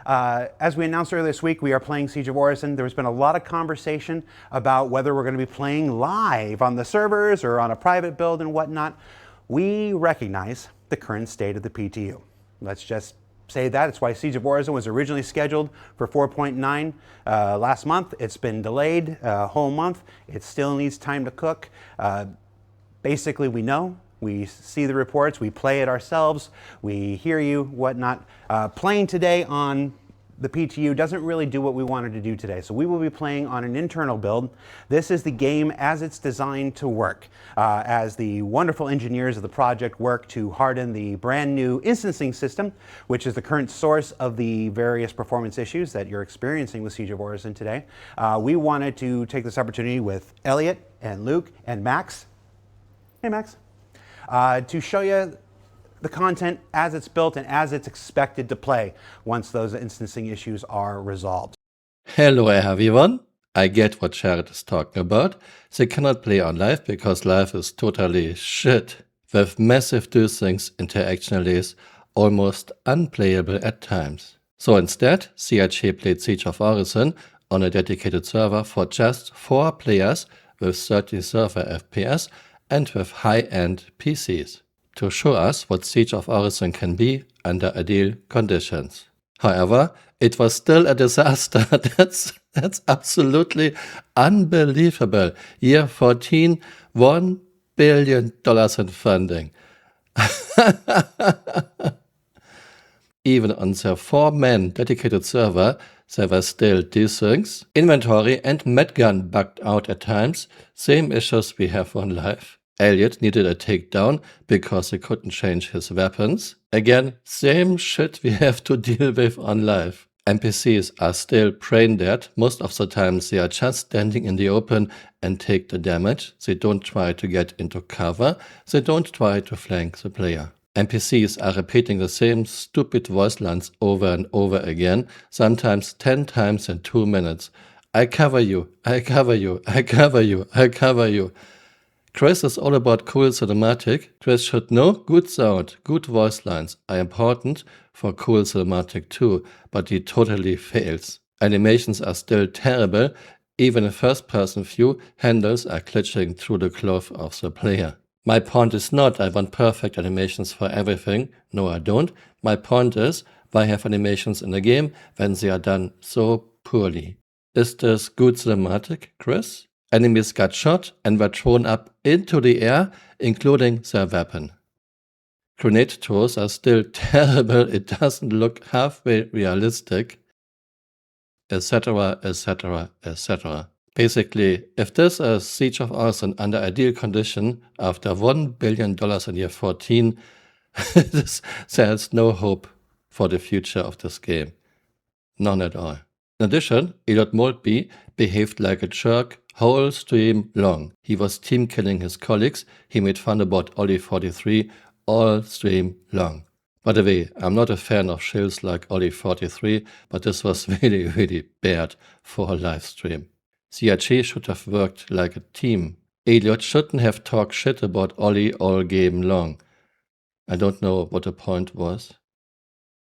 As we announced earlier this week, we are playing Siege of Orison. There's been a lot of conversation about whether we're going to be playing live on the servers or on a private build and whatnot. We recognize the current state of the PTU. Let's just say that. It's why Siege of Orison was originally scheduled for 4.9 last month. It's been delayed a whole month. It still needs time to cook. Basically, we know. We see the reports, we play it ourselves, we hear you, whatnot. Playing today on the PTU doesn't really do what we wanted to do today. So we will be playing on an internal build. This is the game as it's designed to work. As the wonderful engineers of the project work to harden the brand new instancing system, which is the current source of the various performance issues that you're experiencing with Siege of Orison today. We wanted to take this opportunity with Elliot and Luke and Max. Hey, Max. To show you the content as it's built and as it's expected to play once those instancing issues are resolved. Hello everyone, I get what Jared is talking about. They cannot play on live because live is totally shit. With massive do-things, interaction delays, almost unplayable at times. So instead, CRG played Siege of Orison on a dedicated server for just 4 players with 30 server FPS and with high-end PCs, to show us what Siege of Orison can be under ideal conditions. However, it was still a disaster. That's absolutely unbelievable. Year 14, $1 billion in funding. Even on their 4-man dedicated server, there were still things, inventory and medgun bugged out at times, same issues we have on live. Elliot needed a takedown because he couldn't change his weapons. Again, same shit we have to deal with on live. NPCs are still brain dead. Most of the time they are just standing in the open and take the damage. They don't try to get into cover. They don't try to flank the player. NPCs are repeating the same stupid voice lines over and over again, sometimes 10 times in 2 minutes. I cover you, I cover you, I cover you, I cover you. Chris is all about cool cinematic. Chris should know good sound, good voice lines are important for cool cinematic too, but he totally fails. Animations are still terrible, even in first-person view, handles are glitching through the cloth of the player. My point is not I want perfect animations for everything, no I don't. My point is why have animations in a game when they are done so poorly. Is this good cinematic, Chris? Enemies got shot and were thrown up into the air, including their weapon. Grenade throws are still terrible, it doesn't look halfway realistic, etc, etc, etc. Basically, if this is Siege of Orison under ideal condition after $1 billion in year 14, there's no hope for the future of this game. None at all. In addition, Elliot Maltby behaved like a jerk whole stream long. He was team killing his colleagues, he made fun about Ollie 43 all stream long. By the way, I'm not a fan of shills like Ollie 43, but this was really bad for a live stream. CRG should have worked like a team. Elliot shouldn't have talked shit about Ollie all game long. I don't know what the point was.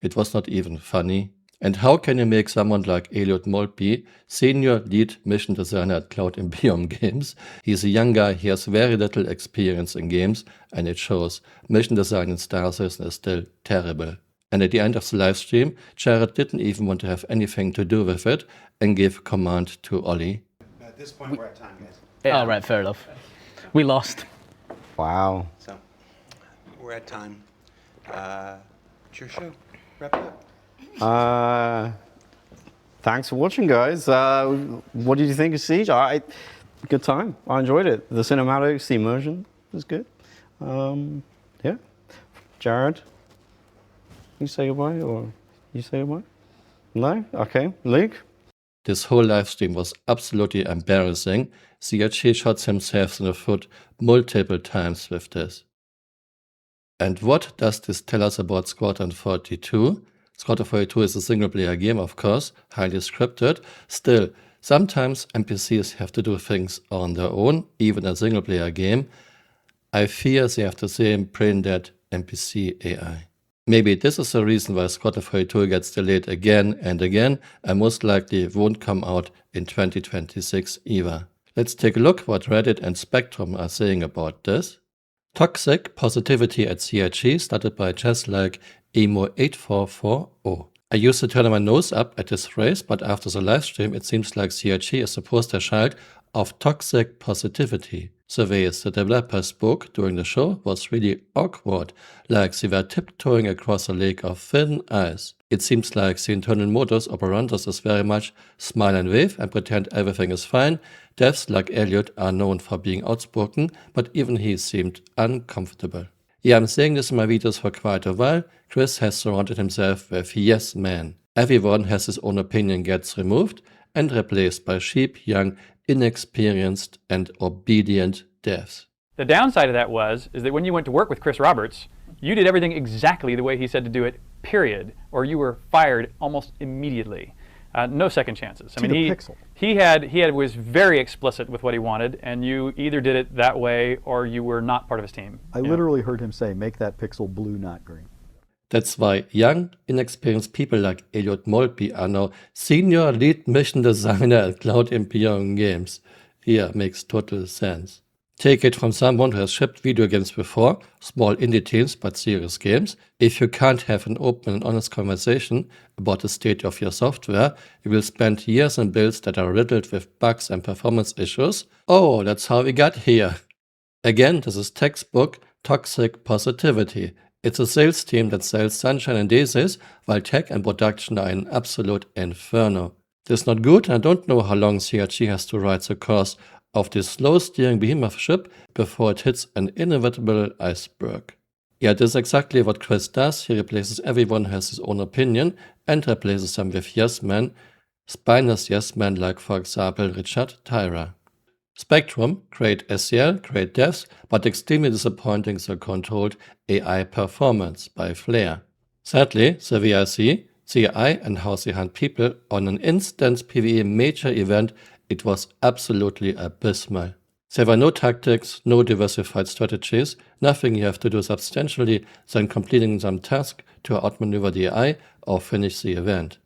It was not even funny. And how can you make someone like Elliot Maltby senior lead mission designer at Cloud Imperium Games? He's a young guy, he has very little experience in games, and it shows. Mission design in Star Citizen is still terrible. And at the end of the live stream, Jared didn't even want to have anything to do with it and gave command to Ollie. At this point, we're at time, guys. Yeah. Oh, right, fair enough. We lost. Wow. So, we're at time. It's your show. Wrap it up. Thanks for watching, guys. What did you think of Siege? Good time. I enjoyed it. The cinematics, the immersion was good. Yeah. Jared, you say goodbye or you say goodbye? No? Okay. Luke? This whole live stream was absolutely embarrassing. CRG shot himself in the foot multiple times with this. And what does this tell us about Squadron 42? Squadron 42 is a single-player game, of course, highly scripted. Still, sometimes NPCs have to do things on their own, even a single-player game. I fear they have the same brain-dead NPC AI. Maybe this is the reason why Squadron 42 gets delayed again and again, and most likely won't come out in 2026 either. Let's take a look what Reddit and Spectrum are saying about this. Toxic positivity at CRG started by just like Emo8440. I used to turn my nose up at this phrase, but after the live stream it seems like CRG is the poster child of toxic positivity. The way the developers spoke during the show was really awkward, like they were tiptoeing across a lake of thin ice. It seems like the internal modus operandi is very much smile and wave and pretend everything is fine. Devs like Elliot are known for being outspoken, but even he seemed uncomfortable. Yeah, I'm saying this in my videos for quite a while. Chris has surrounded himself with yes men. Everyone has his own opinion gets removed and replaced by cheap, young, inexperienced and obedient devs. The downside of that is that when you went to work with Chris Roberts, you did everything exactly the way he said to do it, period, or you were fired almost immediately. No second chances. I mean, he was very explicit with what he wanted, and you either did it that way or you were not part of his team. I literally heard him say, make that pixel blue, not green. That's why young, inexperienced people like Elliot Maltby are now senior lead mission designer at Cloud Imperium Games. Yeah, makes total sense. Take it from someone who has shipped video games before, small indie teams but serious games. If you can't have an open and honest conversation about the state of your software, you will spend years in builds that are riddled with bugs and performance issues. Oh, that's how we got here. Again, this is textbook toxic positivity. It's a sales team that sells sunshine and daisies, while tech and production are an absolute inferno. This is not good, and I don't know how long CRG has to ride the course of this slow-steering behemoth ship before it hits an inevitable iceberg. Yeah, this is exactly what Chris does. He replaces everyone who has his own opinion and replaces them with yes men, spineless yes men like, for example, Richard Tyra. Spectrum, great SCL, great devs, but extremely disappointing the controlled AI performance by Flare. Sadly, the VRC, CI and how they hunt people on an instance PvE major event, it was absolutely abysmal. There were no tactics, no diversified strategies, nothing you have to do substantially than completing some task to outmaneuver the AI or finish the event.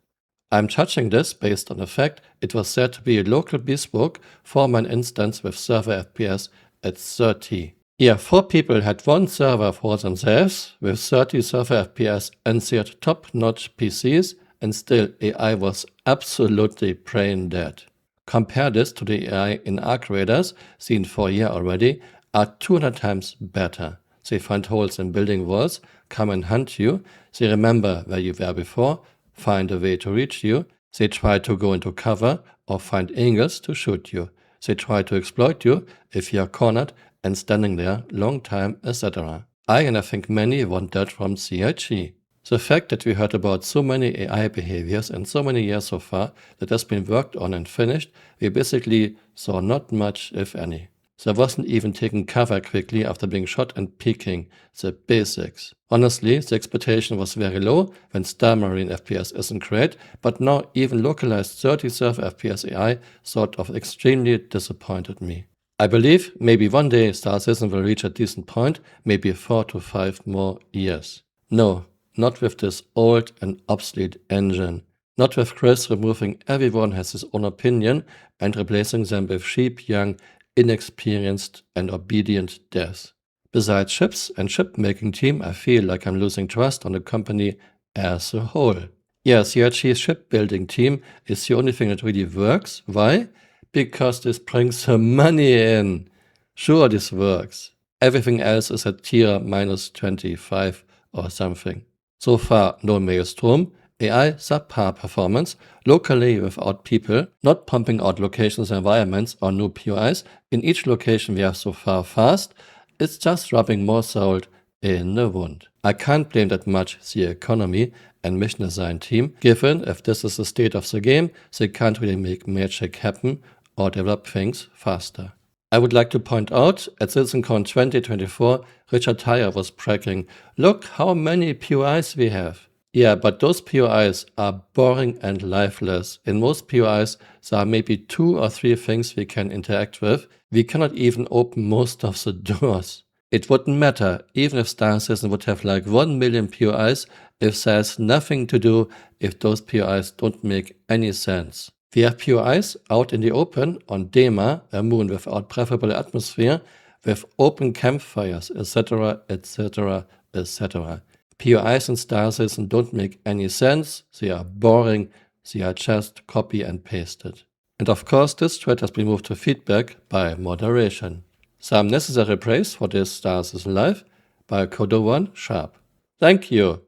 I'm judging this based on the fact it was said to be a local bespoke 4-man instance with server FPS at 30. Yeah, 4 people had one server for themselves with 30 server FPS and they had top-notch PCs, and still AI was absolutely brain dead. Compare this to the AI in Arc Raiders, seen for a year already, are 200 times better. They find holes in building walls, come and hunt you, they remember where you were before, find a way to reach you, they try to go into cover or find angles to shoot you. They try to exploit you if you are cornered and standing there long time, etc. And I think many want that from CRG. The fact that we heard about so many AI behaviors in so many years so far that has been worked on and finished, we basically saw not much, if any. There wasn't even taking cover quickly after being shot and peeking, the basics. Honestly, the expectation was very low when Star Marine FPS isn't great, but now even localized 30 server FPS AI sort of extremely disappointed me. I believe maybe one day Star Citizen will reach a decent point, maybe 4 to 5 more years. No, not with this old and obsolete engine. Not with Chris removing everyone has his own opinion and replacing them with cheap, young, inexperienced and obedient devs. Besides ships and ship-making team, I feel like I'm losing trust on the company as a whole. Yeah, CRG's shipbuilding team is the only thing that really works. Why? Because this brings some money in. Sure, this works. Everything else is at tier -25 or something. So far, no Maelstrom, AI subpar performance, locally without people, not pumping out locations and environments or new POIs. In each location we are so far fast, it's just rubbing more salt in the wound. I can't blame that much the economy and mission design team, given if this is the state of the game, they can't really make magic happen or develop things faster. I would like to point out, at CitizenCon 2024, Richard Tyra was bragging, look how many POIs we have. Yeah, but those POIs are boring and lifeless. In most POIs, there are maybe 2 or 3 things we can interact with. We cannot even open most of the doors. It wouldn't matter even if Star Citizen would have like 1 million POIs if there's nothing to do if those POIs don't make any sense. We have POIs out in the open on Dema, a moon without preferable atmosphere, with open campfires, etc., etc., etc. POIs in Star Citizen don't make any sense, they are boring, they are just copy and pasted. And of course this thread has been moved to feedback by moderation. Some necessary praise for this Star Citizen Live by Kodo1 Sharp. Thank you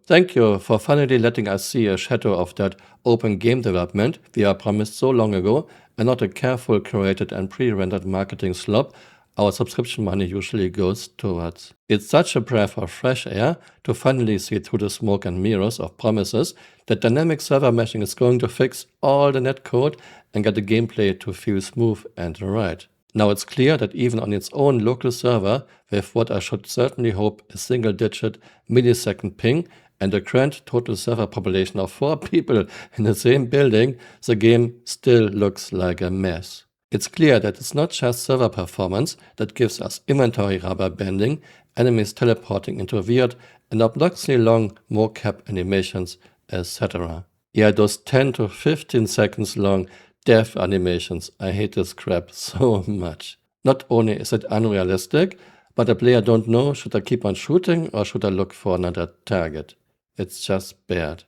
for finally letting us see a shadow of that open game development we are promised so long ago and not a careful curated and pre-rendered marketing slop our subscription money usually goes towards. It's such a breath of fresh air to finally see through the smoke and mirrors of promises that dynamic server meshing is going to fix all the netcode and get the gameplay to feel smooth and right. Now it's clear that even on its own local server, with what I should certainly hope a single-digit millisecond ping and a current total server population of 4 people in the same building, the game still looks like a mess. It's clear that it's not just server performance that gives us inventory rubber banding, enemies teleporting into weird and obnoxiously long mocap animations, etc. Yeah, those 10 to 15 seconds long death animations, I hate this crap so much. Not only is it unrealistic, but the player don't know should I keep on shooting or should I look for another target. It's just bad.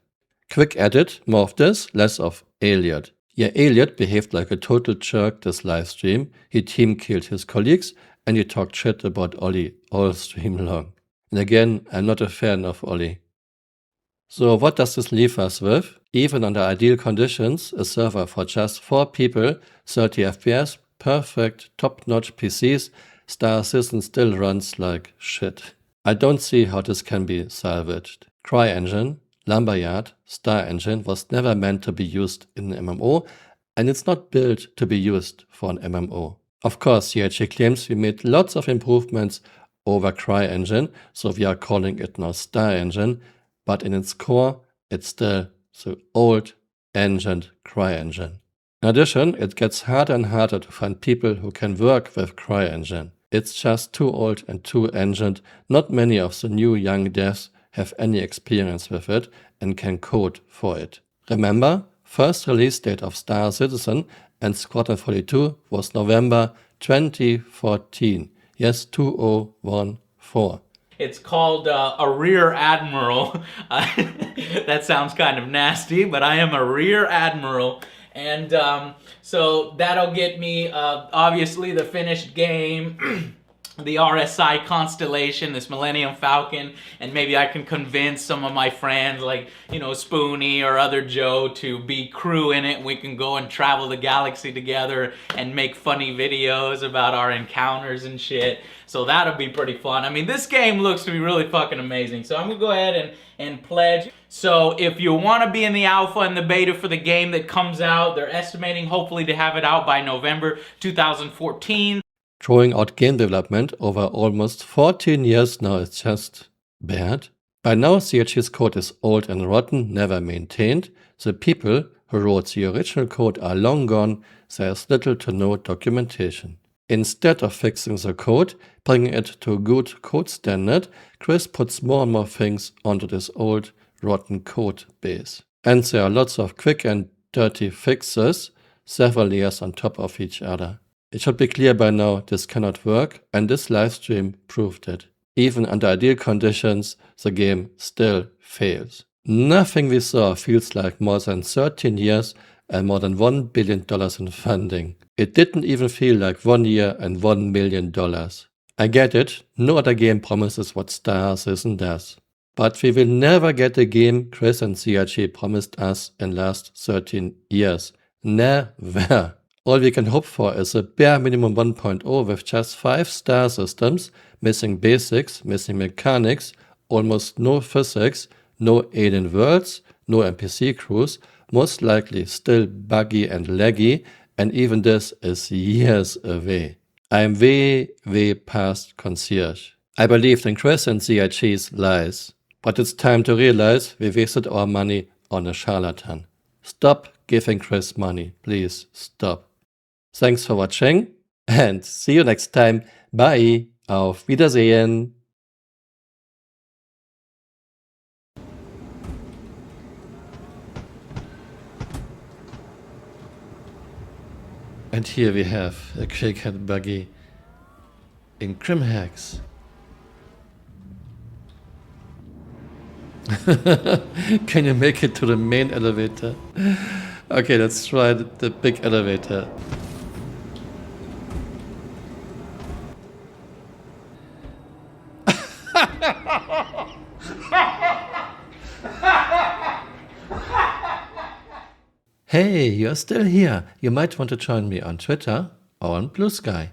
Quick edit, more of this, less of Elliot. Yeah, Elliot behaved like a total jerk this live stream. He team killed his colleagues and he talked shit about Ollie all stream long. And again, I'm not a fan of Ollie. So what does this leave us with? Even under ideal conditions, a server for just 4 people, 30 FPS, perfect, top-notch PCs, Star Citizen still runs like shit. I don't see how this can be salvaged. CryEngine, Lumberyard, Star Engine was never meant to be used in an MMO, and it's not built to be used for an MMO. Of course, CHG claims we made lots of improvements over CryEngine, so we are calling it now Star Engine, but in its core, it's still the old engined CryEngine. In addition, it gets harder and harder to find people who can work with CryEngine. It's just too old and too engined. Not many of the new young devs have any experience with it and can code for it. Remember, first release date of Star Citizen and Squadron 42 was November 2014. Yes, 2014. It's called a rear admiral. That sounds kind of nasty, but I am a rear admiral. And so that'll get me, obviously, the finished game, the RSI Constellation, this Millennium Falcon, and maybe I can convince some of my friends like, you know, Spoonie or other Joe to be crew in it. We can go and travel the galaxy together and make funny videos about our encounters and shit. So that'll be pretty fun. I mean, this game looks to be really fucking amazing. So I'm gonna go ahead and pledge. So if you want to be in the alpha and the beta for the game that comes out, they're estimating hopefully to have it out by November 2014. Throwing out game development over almost 14 years now is just bad. By now CHG's code is old and rotten, never maintained. The people who wrote the original code are long gone, there is little to no documentation. Instead of fixing the code, bringing it to a good code standard, Chris puts more and more things onto this old, rotten code base. And there are lots of quick and dirty fixes, several layers on top of each other. It should be clear by now this cannot work, and this livestream proved it. Even under ideal conditions, the game still fails. Nothing we saw feels like more than 13 years and more than $1 billion in funding. It didn't even feel like 1 year and $1 million. I get it, no other game promises what Star Citizen does. But we will never get the game Chris and CHG promised us in last 13 years. Never. All we can hope for is a bare minimum 1.0 with just 5 star systems, missing basics, missing mechanics, almost no physics, no alien worlds, no NPC crews, most likely still buggy and laggy, and even this is years away. I am way past concierge. I believed in Chris and CHG's lies, but it's time to realize we wasted our money on a charlatan. Stop giving Chris money, please stop. Thanks for watching and see you next time. Bye. Auf Wiedersehen. And here we have a Quakehead buggy in Crimhex. Can you make it to the main elevator? Okay, let's try the big elevator. Hey, you're still here. You might want to join me on Twitter or on Blue Sky.